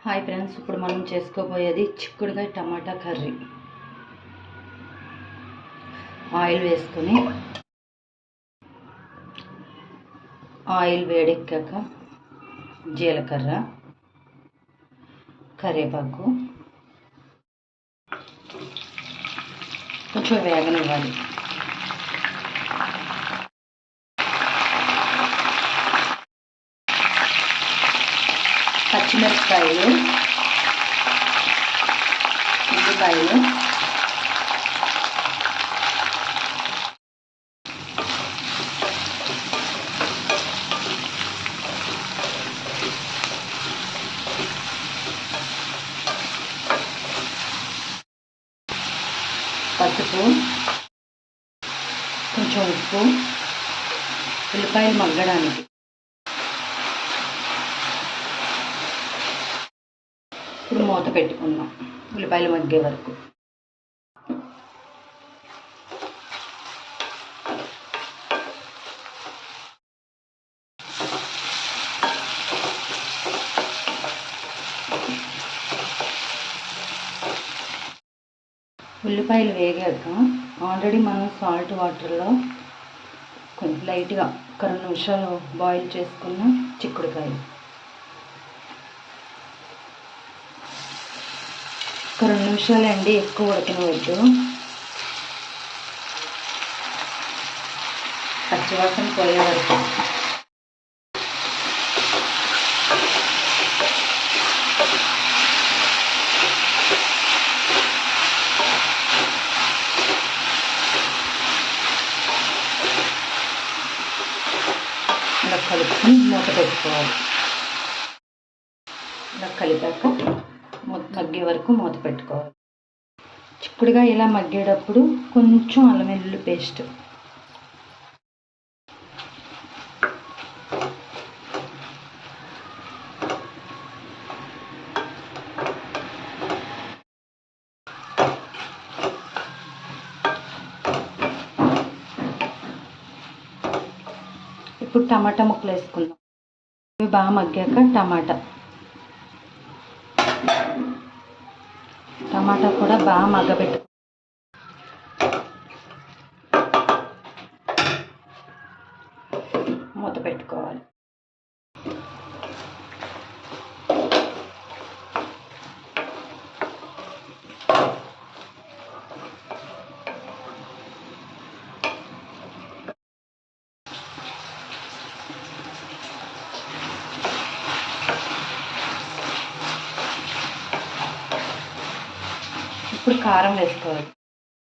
Hi friends, ఇప్పుడు మనం చేసుకోబోయేది చిక్కుడుకాయ టమాటా కర్రీ. ఆయిల్ వేసుకొని ఆయిల్ వేడెక్కాక జీలకర్ర, కరివేపాకు కొంచెం వేగనివ్వాలి. పచ్చిమిరపకాయలు, ఉల్లిపాయలు, పసుపు, కొంచెం ఉప్పు, ఉల్లిపాయలు మగ్గడానికి. ఇప్పుడు మూత పెట్టుకుందాం ఉల్లిపాయలు మగ్గే వరకు. ఉల్లిపాయలు వేగాక ఆల్రెడీ మనం సాల్ట్ వాటర్లో కొంచెం లైట్గా ఒక 2 నిమిషాలు బాయిల్ చేసుకున్న చిక్కుడుకాయలు, ఒక 2 నిమిషాలు అండి, ఎక్కువ ఉడకనివద్దు. పచ్చివాసన పోయే వరకు. ఇలా కలుపుకొని మూత పెట్టుకోవాలి. ఇలా కలిపాక మగ్గే వరకు మూత పెట్టుకోవాలి. చిక్కుడుగా ఇలా మగ్గేటప్పుడు కొంచెం అల్లం వెల్లుల్లి పేస్ట్, ఇప్పుడు టమాటా ముక్కలు వేసుకుందాం. ఇవి బాగా మగ్గాక టమాటా కూడా బాగా మగ్గబెట్టు. మూత పెట్టుకోవాలి. ఇప్పుడు కారం వేసుకోవాలి.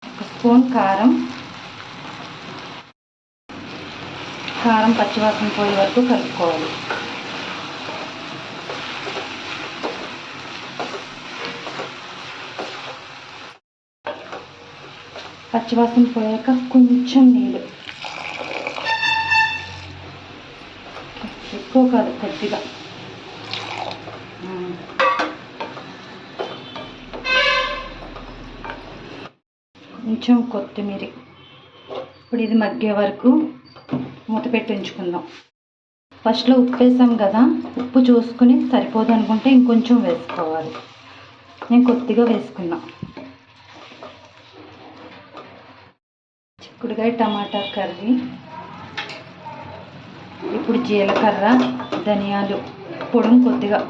1 స్పూన్ కారం పచ్చివాసన పోయే వరకు కలుపుకోవాలి. పచ్చివాసన పోయాక కొంచెం నీళ్ళు, ఎక్కువ కాదు, కొద్దిగా. కొంచెం కొత్తిమీర. ఇప్పుడు ఇది మగ్గే వరకు మూత పెట్టి ఉంచుకుందాం. ఫస్ట్లో ఉప్పు వేసాం కదా, ఉప్పు చూసుకుని సరిపోదు అనుకుంటే ఇంకొంచెం వేసుకోవాలి. నేను కొద్దిగా వేసుకున్నా. చిక్కుడుకాయ టమాటా కర్రీ. ఇప్పుడు జీలకర్ర, ధనియాలు పొడి కొద్దిగా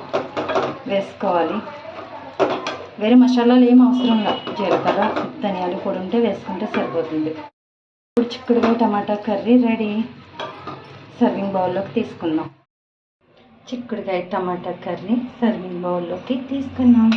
వేసుకోవాలి. వేరే మసాలాలు ఏం అవసరం లేదు, జీలకర్ర ధనియాలు పొడి ఉంటే వేసుకుంటే సరిపోతుంది. ఇప్పుడు చిక్కుడుకాయ టమాటా కర్రీ రెడీ. సర్వింగ్ బౌల్లోకి తీసుకుందాం. చిక్కుడుకాయ టమాటా కర్రీ సర్వింగ్ బౌల్లోకి తీసుకుందాం.